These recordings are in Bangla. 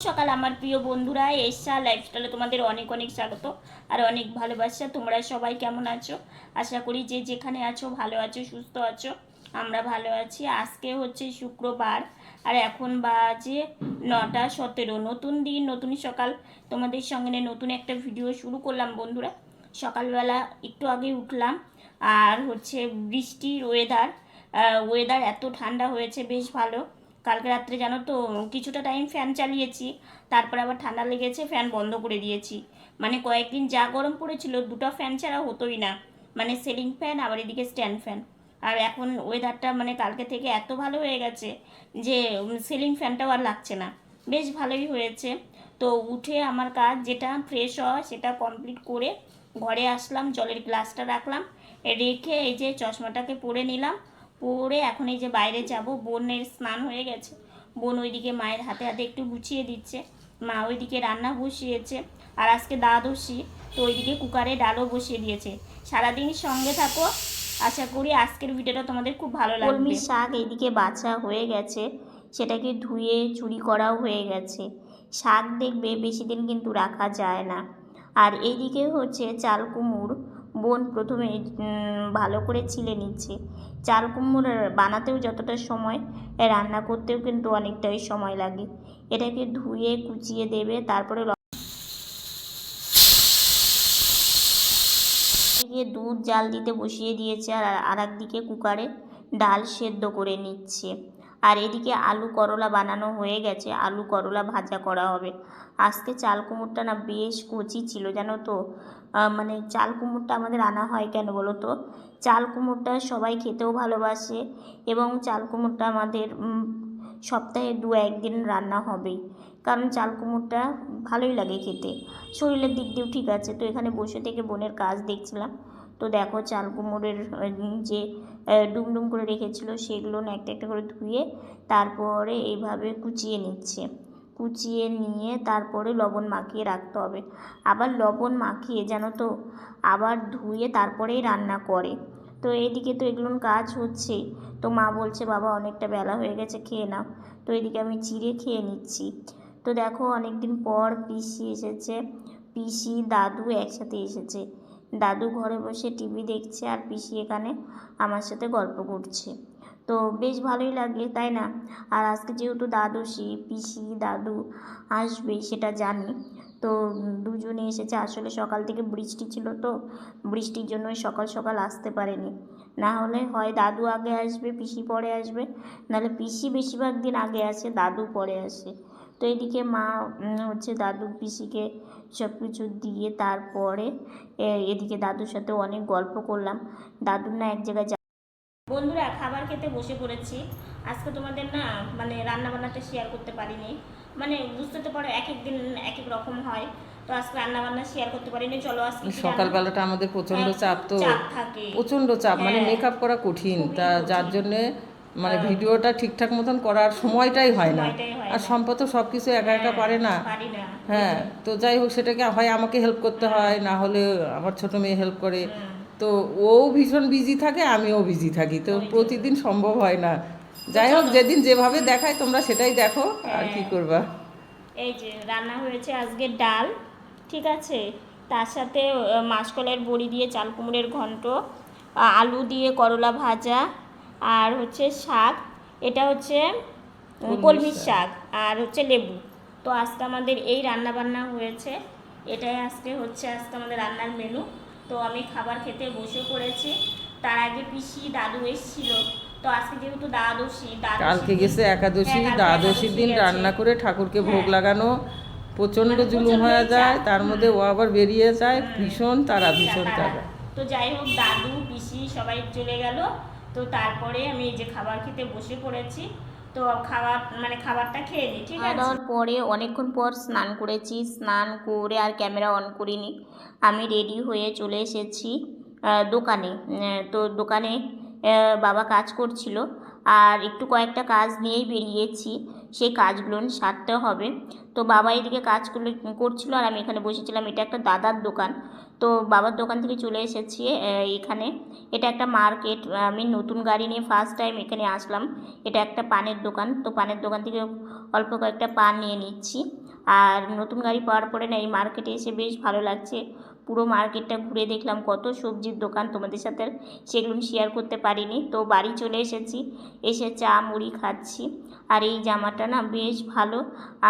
সকাল আমার প্রিয় বন্ধুরা, এশা লাইফস্টাইলে তোমাদের অনেক অনেক স্বাগত আর অনেক ভালোবাসা। তোমরা সবাই কেমন আছো? আশা করি যে যেখানে আছো ভালো আছো, সুস্থ আছো। আমরা ভালো আছি। আজকে হচ্ছে শুক্রবার আর এখন বাজে 9:17। নতুন দিন, নতুন সকাল। তোমাদের সঙ্গে নতুন একটা ভিডিও শুরু করলাম বন্ধুরা। সকালবেলা একটু আগে উঠলাম আর হচ্ছে বৃষ্টির ওয়েদার এত ঠান্ডা হয়েছে, বেশ ভালো। কালকে রাত্রে জানো তো কিছুটা টাইম ফ্যান চালিয়েছি, তারপরে আবার ঠান্ডা লেগেছে, ফ্যান বন্ধ করে দিয়েছি। মানে কয়েকদিন যা গরম পড়েছিল, দুটো ফ্যান ছাড়া হতোই না। মানে সিলিং ফ্যান আবার এদিকে স্ট্যান্ড ফ্যান। আর এখন ওয়েদারটা মানে কালকে থেকে এত ভালো হয়ে গেছে যে সিলিং ফ্যানটাও আর লাগছে না, বেশ ভালোই হয়েছে। তো উঠে আমার কাজ যেটা ফ্রেশ হওয়া সেটা কমপ্লিট করে ঘরে আসলাম, জলের গ্লাসটা রাখলাম, রেখে এই যে চশমাটাকে পরে নিলাম। পরে এখন এই যে বাইরে যাব। বোনের স্নান হয়ে গেছে, বোন ওইদিকে মায়ের হাতে হাতে একটু গুছিয়ে দিচ্ছে, মা ওইদিকে রান্না বসিয়েছে। আর আজকে দ্বাদশী, তো ওইদিকে কুকারে ডালও বসিয়ে দিয়েছে। সারাদিন সঙ্গে থাকো, আশা করি আজকের ভিডিওটা তোমাদের খুব ভালো লাগবে। কলমি শাক এইদিকে বাছা হয়ে গেছে, সেটাকে ধুয়ে চুরি করাও হয়ে গেছে। শাক দেখবে বেশি দিন কিন্তু রাখা যায় না। আর এইদিকে হচ্ছে চাল কুমড়, বোন প্রথমে ভালো করে ছিলে নিচ্ছে। চাল কুমড়ো বানাতেও যতটা সময়, রান্না করতেও কিন্তু অনেকটাই সময় লাগে। এটাকে ধুয়ে কুচিয়ে দেবে, তারপরে দিয়ে দুধ জাল দিতে বসিয়ে দিয়েছে আর একদিকে কুকারে ডাল সেদ্ধ করে নিচ্ছে। আর এদিকে আলু করলা বানানো হয়ে গেছে, আলু করলা ভাজা করা হবে। আজকে চাল কুমড়োটা না বেশ কচি ছিল জানো তো। মানে চাল কুমড়োটা আমাদের আনা হয় কেন বলো তো? চাল কুমড়োটা সবাই খেতেও ভালোবাসে এবং চাল কুমড়োটা আমাদের সপ্তাহে 2-1 দিন রান্না হবেই, কারণ চাল কুমড়োটা ভালোই লাগে খেতে, শরীরের দিক দিয়েও ঠিক আছে। তো এখানে বসে থেকে বোনের কাজ দেখছিলাম। তো দেখো চাল কুমড়োর যে ডুমডুম করে রেখেছিল সেগুলো না একটা একটা করে ধুয়ে তারপরে এইভাবে কুচিয়ে নিচ্ছে। কুচিয়ে নিয়ে তারপরে লবণ মাখিয়ে রাখতে হবে। আবার লবণ মাখিয়ে জানো তো আবার ধুয়ে তারপরেই রান্না করে। তো এইদিকে তো এগুলোর কাজ হচ্ছেই। তো মা বলছে বাবা অনেকটা বেলা হয়ে গেছে, খেয়ে নাও। তো এদিকে আমি চিড়ে খেয়ে নিচ্ছি। তো দেখো অনেকদিন পর পিসি এসেছে, পিসি দাদু একসাথে এসেছে। দাদু ঘরে বসে টিভি দেখছে আর পিসি এখানে আমার সাথে গল্প করছে। তো বেশ ভালোই লাগে তাই না? আর আজকে যেহেতু দ্বাদশী, পিসি দাদু আসবে সেটা জানি। তো দুজনে এসেছে। আসলে সকাল থেকে বৃষ্টি ছিল, তো বৃষ্টির জন্য সকাল সকাল আসতে পারেনি। না হলে হয় দাদু আগে আসবে পিসি পরে আসবে, নাহলে পিসি বেশিরভাগ দিন আগে আসে, দাদু পরে আসে। তো এদিকে মা হচ্ছে দাদু পিসিকে সব কিছু দিয়ে তারপরে এদিকে দাদুর সাথে অনেক গল্প করলাম। দাদুর না এক জায়গায় বন্ধুরা খাবার খেতে বসে পড়েছি। আজকে তোমাদের না মানে রান্না বান্নাটা শেয়ার করতে পারিনি, মানে বুঝতে তো পারো এক এক দিন এক এক রকম হয়। তো আজকে রান্না বান্না শেয়ার করতে পারিনি। চলো আজকে সকালবেলাটা আমাদের প্রচণ্ড চাপ, তো থাকে, প্রচণ্ড চাপ, মানে মেকআপ করা কঠিন, তা যার জন্যে মানে ভিডিওটা ঠিকঠাক মতন করার সময়টাই হয় না। আর সম্পদ তো সব কিছু একা একা পারে না। হ্যাঁ, তো যাই হোক সেটাকে হয় আমাকে হেল্প করতে হয়, না হলে আমার ছোটো মেয়ে হেল্প করে। তো ও ভীষণ বিজি থাকে, আমিও বিজি থাকি, তো প্রতিদিন সম্ভব হয় না। যাই হোক যেদিন যেভাবে দেখায় তোমরা সেটাই দেখো, আর কি করবা। এই যে রান্না হয়েছে আজকে ডাল, ঠিক আছে, তার সাথে মাসকলাইয়ের বড়ি দিয়ে চাল কুমড়োর ঘন্ট, আলু দিয়ে করলা ভাজা, আর হচ্ছে শাক, এটা হচ্ছে কলমির শাক, আর হচ্ছে লেবু। তো আজকে আমাদের এই রান্না বান্না হয়েছে, এটাই আজকে আমাদের রান্নার মেনু। তো আমি খাবার খেতে বসে পড়েছি। তার আগে পিসি দাদু এসেছিল। তো আজকে যেহেতু কালকে গেছে একাদশী, দ্বাদশীর দিন রান্না করে ঠাকুরকে ভোগ লাগানো প্রচণ্ড জুলুম হয়ে যায়, তার মধ্যে ও আবার বেরিয়ে যায়, ভীষণ তারা। তো যাই হোক দাদু পিসি সবাই চলে গেল। তো তারপরে আমি এই যে খাবার খেতে বসে পড়েছি। তো খাবারটা খেয়ে নিই, ঠিক আছে। খাওয়ার পরে অনেকক্ষণ পর স্নান করেছি, স্নান করে আর ক্যামেরা অন করিনি। আমি রেডি হয়ে চলে এসেছি দোকানে। তো দোকানে বাবা কাজ করছিল, আর একটু কয়েকটা কাজ নিয়েই বেরিয়েছি, সেই কাজগুলো সারতে হবে। তো বাবা এদিকে করছিল আর আমি এখানে বসেছিলাম। এটা একটা দাদার দোকান। তো বাবার দোকান থেকে চলে এসেছি এখানে। এটা একটা মার্কেট, আমি নতুন গাড়ি নিয়ে ফার্স্ট টাইম এখানে আসলাম। এটা একটা পানের দোকান। তো পানের দোকান থেকে অল্প কয়েকটা পান নিয়ে নিচ্ছি। আর নতুন গাড়ি পাওয়ার পরে না এই মার্কেটে এসে বেশ ভালো লাগছে। পুরো মার্কেটটা ঘুরে দেখলাম, কত সবজির দোকান, তোমাদের সাথে সেগুলো শেয়ার করতে পারিনি। তো বাড়ি চলে এসেছি, এসে চা মুড়ি খাচ্ছি। আর এই জামাটা না বেশ ভালো,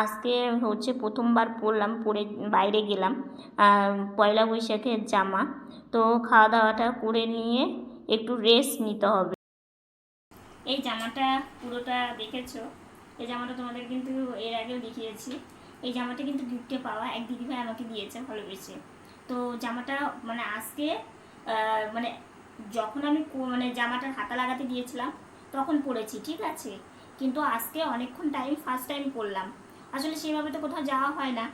আজকে হচ্ছে প্রথমবার পরলাম, পরে বাইরে গেলাম, পয়লা বৈশাখের জামা। তো খাওয়া দাওয়াটা করে নিয়ে একটু রেস্ট নিতে হবে। এই জামাটা পুরোটা দেখেছো, এই জামাটা তোমাদের কিন্তু এর আগেও দেখিয়েছি। এই জামাটা কিন্তু গিফটে পাওয়া, এক দিদিভাই আমাকে দিয়েছে ভালোবেসে। তো জামাটা মানে আজকে মানে যখন আমি মানে জামাটার হাতা লাগাতে দিয়েছিলাম তখন পরেছি, ঠিক আছে, কিন্তু আজকে অনেকক্ষণ টাইম ফার্স্ট টাইম পরলাম। আসলে সেভাবে তো কোথাও যাওয়া হয় না,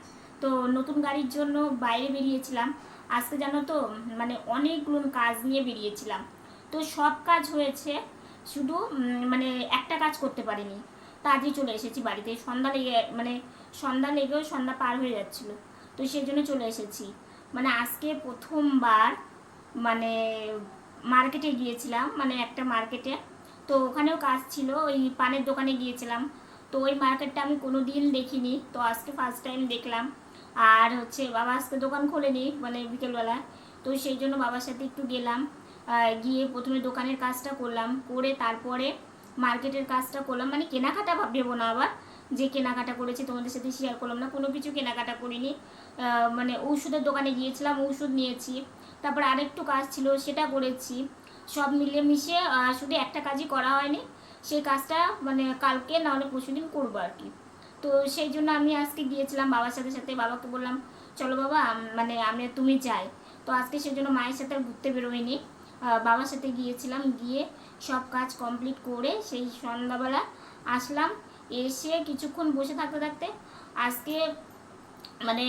তো নতুন গাড়ির জন্য বাইরে বেরিয়েছিলাম আজকে, জানো তো মানে অনেকগুলো কাজ নিয়ে বেরিয়েছিলাম। তো সব কাজ হয়েছে, শুধু মানে একটা কাজ করতে পারিনি, তাড়াতাড়ি চলে এসেছি বাড়িতে। সন্ধ্যা লেগেও সন্ধ্যা পার হয়ে যাচ্ছিলো, তো সেই জন্য চলে এসেছি। মানে আজকে প্রথমবার মানে মার্কেটে গিয়েছিলাম, মানে একটা মার্কেটে, তো ওখানেও কাজ ছিল, ওই পানের দোকানে গিয়েছিলাম। তো ওই মার্কেটটা আমি কোনো দিন দেখিনি, তো আজকে ফার্স্ট টাইম দেখলাম। আর হচ্ছে বাবা আজকে দোকান খোলেনি মানে বিকেলবেলা, তো সেই জন্য বাবার সাথে একটু গেলাম, গিয়ে প্রথমে দোকানের কাজটা করলাম, করে তারপরে মার্কেটের কাজটা করলাম। মানে কেনাকাটা ভেবো না আবার যে কেনাকাটা করেছি তোমাদের সাথে শেয়ার করলাম না, কোনো কিছু কেনাকাটা করিনি। মানে ঔষধের দোকানে গিয়েছিলাম, ঔষধ নিয়েছি, তারপর আরেকটু কাজ ছিল সেটা করেছি। সব মিলিয়ে মিশিয়ে শুধু একটা কাজই করা হয়নি, সেই কাজটা মানে কালকে নাহলে পরশুদিন করবো আর কি। তো সেই জন্য আমি আজকে গিয়েছিলাম বাবার সাথে সাথে, বাবাকে বললাম চলো বাবা মানে আমি তুমি যাই। তো আজকে সেই জন্য মায়ের সাথে আর ঘুরতে বেরোয়নি, বাবার সাথে গিয়েছিলাম, গিয়ে সব কাজ কমপ্লিট করে সেই সন্ধ্যাবেলা আসলাম। এসে কিছুক্ষণ বসে থাকতে থাকতে আজকে মানে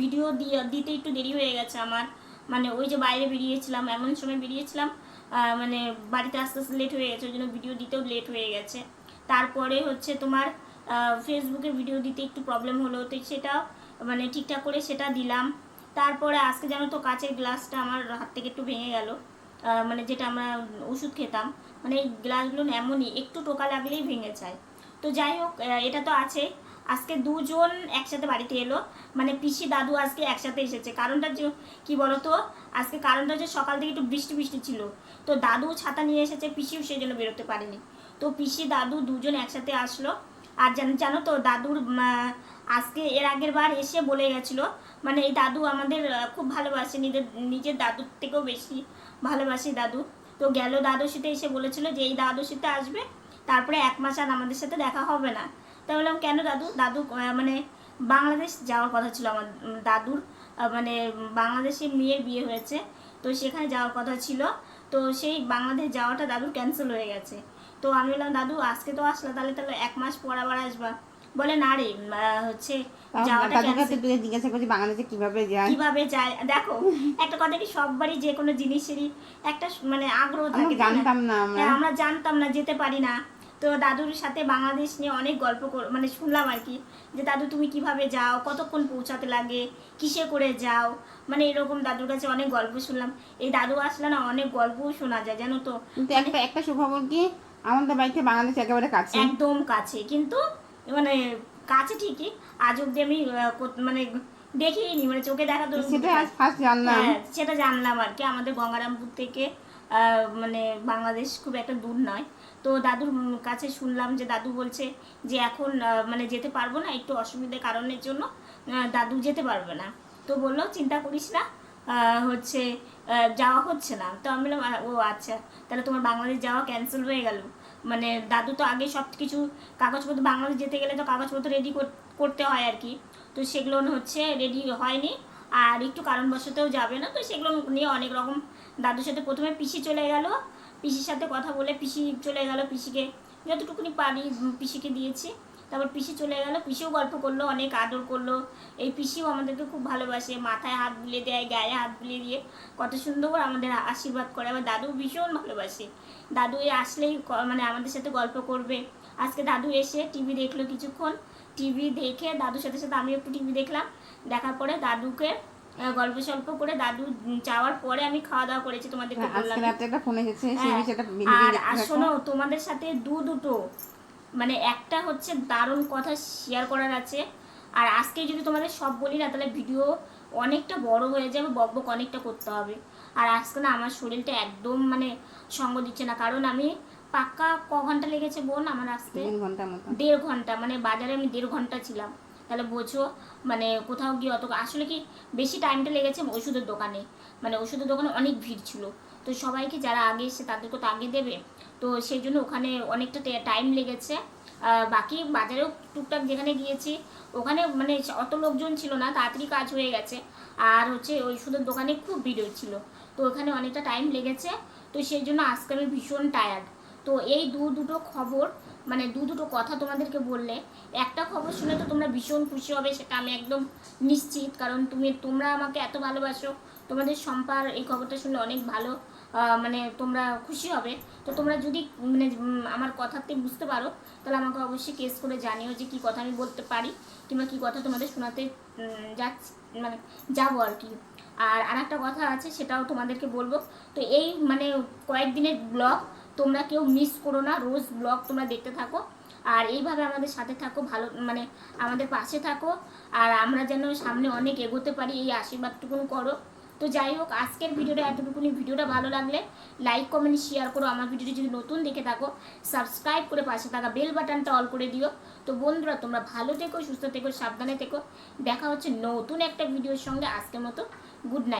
ভিডিও দিতে একটু দেরি হয়ে গেছে আমার। মানে ওই যে বাইরে বেরিয়েছিলাম, এমন সময় বেরিয়েছিলাম মানে বাড়িতে আস্তে আস্তে লেট হয়ে গেছে, ওই জন্য ভিডিও দিতেও লেট হয়ে গেছে। তারপরে হচ্ছে তোমার ফেসবুকের ভিডিও দিতে একটু প্রবলেম হলো, তো সেটাও মানে ঠিকঠাক করে সেটা দিলাম। তারপরে আজকে জানো তো কাচের গ্লাসটা আমার হাত থেকে একটু ভেঙে গেল, মানে যেটা আমরা ওষুধ খেতাম, মানে এই গ্লাসগুলো এমনই একটু টোকা লাগলেই ভেঙে যায়। তো যাই হোক, এটা তো আছে। আজকে দুজন একসাথে বাড়িতে এলো, মানে পিসি দাদু আজকে একসাথে এসেছে। কারণটা যে কী বলতো, আজকে কারণটা হচ্ছে সকাল থেকে একটু বৃষ্টি বৃষ্টি ছিল, তো দাদু ছাতা নিয়ে এসেছে, পিসিও সেই জন্য বেরোতে পারেনি। তো পিসি দাদু দুজন একসাথে আসলো। আর জানো তো দাদুর আজকে এর আগের বার এসে বলে গেছিলো, মানে এই দাদু আমাদের খুব ভালোবাসে, নিজের দাদুর থেকেও বেশি ভালোবাসে দাদু। তো গেল দাদুর সাথে এসে বলেছিল যে এই দাদুর সাথে আসবে, তারপরে 1 মাস আর আমাদের সাথে দেখা হবে না। তাই বললাম কেন দাদু? দাদু মানে বাংলাদেশ যাওয়ার কথা ছিল আমার দাদুর, মানে বাংলাদেশে মেয়ের বিয়ে হয়েছে, তো সেখানে যাওয়ার কথা ছিল। তো সেই বাংলাদেশ যাওয়াটা দাদুর ক্যান্সেল হয়ে গেছে। তো আমি বললাম দাদু আজকে তো আসলে, তাহলে 1 মাস পর আবার আসবা। বলে না রে হচ্ছে যাওয়াটা জিজ্ঞাসা করছি বাংলাদেশে কিভাবে যায়। দেখো একটা কথা কি, সববারই যে কোনো জিনিসেরই একটা মানে আগ্রহ থাকে, জানতাম না আমরা জানতাম না, যেতে পারি না। তো দাদুর সাথে বাংলাদেশ নিয়ে অনেক গল্প মানে শুনলাম আর কি, যে দাদু তুমি কিভাবে যাও, কতক্ষণ পৌঁছাতে লাগে, কিসে করে যাও, মানে এরকম দাদুর কাছে অনেক গল্প শুনলাম। এই দাদু আসলে না অনেক গল্পও শোনা যায় জানো তো। কিন্তু একটা সুখবর কি, আমাদের বাড়িতে বাংলাদেশ একেবারে কাছে, একদম কাছে, কিন্তু মানে কাছে ঠিকই, আজ অব্দি আমি মানে দেখিনি, মানে চোখে দেখা তো সেটা আজ ফার্স্ট জানলাম। সেটা জানলাম আর কি। আমাদের গঙ্গারামপুর থেকে মানে বাংলাদেশ খুব একটা দূর নয়। তো দাদুর কাছে শুনলাম যে দাদু বলছে যে এখন মানে যেতে পারবো না, একটু অসুবিধার কারণের জন্য দাদু যেতে পারবে না। তো বললো চিন্তা করিস না, হচ্ছে যাওয়া হচ্ছে না। তো আমি বললাম ও আচ্ছা, তাহলে তোমার বাংলাদেশ যাওয়া ক্যান্সেল হয়ে গেল। মানে দাদু তো আগে সব কিছু কাগজপত্র, বাংলাদেশ যেতে গেলে তো কাগজপত্র রেডি করতে হয় আর কি, তো সেগুলো হচ্ছে রেডি হয়নি, আর একটু কারণবশতও যাবে না। তো সেগুলো নিয়ে অনেক রকম, দাদুর সাথে প্রথমে পিসি চলে গেল, পিসির সাথে কথা বলে পিসি চলে গেল, পিসিকে যতটুকুনি পারি পিসিকে দিয়েছি। তারপর পিসি চলে গেল, পিসিও গল্প করলো, অনেক আদর করলো। এই পিসিও আমাদেরকে খুব ভালোবাসে, মাথায় হাত বুলিয়ে দেয়, গায়ে হাত বুলিয়ে দিয়ে কত সুন্দর আমাদের আশীর্বাদ করে। আবার দাদু ভীষণ ভালোবাসে, দাদু আসলেই মানে আমাদের সাথে গল্প করবে। আজকে দাদু এসে টিভি দেখলো কিছুক্ষণ, টিভি দেখে দাদুর সাথে সাথে আমি একটু টিভি দেখলাম, দেখার পরে দাদুকে গল্প সল্প করে দাদু যাওয়ার পরে আমি খাওয়া দাওয়া করেছি, তোমাদেরকে বললাম। আর শোনো তোমাদের সাথে দুটো মানে একটা হচ্ছে দারুণ কথা শেয়ার করার আছে। আর আজকে যদি তোমাদের সব বলি না তাহলে ভিডিও অনেকটা বড় হয়ে যাবে, বকবক অনেকটা করতে হবে। আর আজকে না আমার শরীরটা একদম মানে সঙ্গ দিচ্ছে না, কারণ আমি পাক্কা ঘন্টা লেগেছে বোন আমার আসতে? 3 ঘন্টার মতো। 1.5 ঘন্টা, মানে বাজারে আমি 1.5 ঘন্টা ছিলাম। তাহলে বোঝো মানে কোথাও গিয়ে অত, আসলে কি বেশি টাইমটা লেগেছে ওষুধের দোকানে, মানে ওষুধের দোকানে অনেক ভিড় ছিল। তো সবাইকে যারা আগে এসে তাদেরকে তো আগে দেবে, তো সেই জন্য ওখানে অনেকটা টাইম লেগেছে। বাকি বাজারেও টুকটাক যেখানে গিয়েছি ওখানে মানে অত লোকজন ছিল না, তাড়াতাড়ি কাজ হয়ে গেছে। আর হচ্ছে ওই ওষুধের দোকানে খুব ভিড় ছিল, তো ওখানে অনেকটা টাইম লেগেছে। তো সেই জন্য আজকে আমি ভীষণ টায়ার্ড। তো এই দুটো খবর, মানে দুটো কথা তোমাদেরকে বললে, একটা খবর শুনে তো তোমরা ভীষণ খুশি হবে সেটা আমি একদম নিশ্চিত, কারণ তোমরা আমাকে এত ভালোবাসো। তোমাদের সম্পার এই খবরটা শুনলে অনেক ভালো, মানে তোমরা খুশি হবে। তো তোমরা যদি মানে আমার কথাতে বুঝতে পারো তাহলে আমাকে অবশ্যই কেস করে জানিও যে কী কথা আমি বলতে পারি, কিংবা কী কথা তোমাদের শোনাতে যাচ্ছি, মানে যাবো আর কি। আর আরেকটা কথা আছে সেটাও তোমাদেরকে বলবো। তো এই মানে কয়েকদিনের ব্লগ তোমরা কেউ মিস করো না, রোজ ব্লগ তোমরা দেখতে থাকো। আর এইভাবে আমাদের সাথে থাকো, ভালো মানে আমাদের পাশে থাকো, আর আমরা যেন সামনে অনেক এগোতে পারি এই আশীর্বাদটুকুন করো। তো যাই হোক, আজকের ভিডিওটা এতটুকুনি। ভিডিওটা ভালো লাগলে লাইক কমেন্ট শেয়ার করো। আমার ভিডিওটি যদি নতুন দেখে থাকো সাবস্ক্রাইব করে পাশে থাকা বেল বাটনটা অল করে দিও। তো বন্ধুরা তোমরা ভালো থেকো, সুস্থ থেকো, সাবধানে থেকো। দেখা হচ্ছে নতুন একটা ভিডিওর সঙ্গে। আজকের মতো গুড নাইট।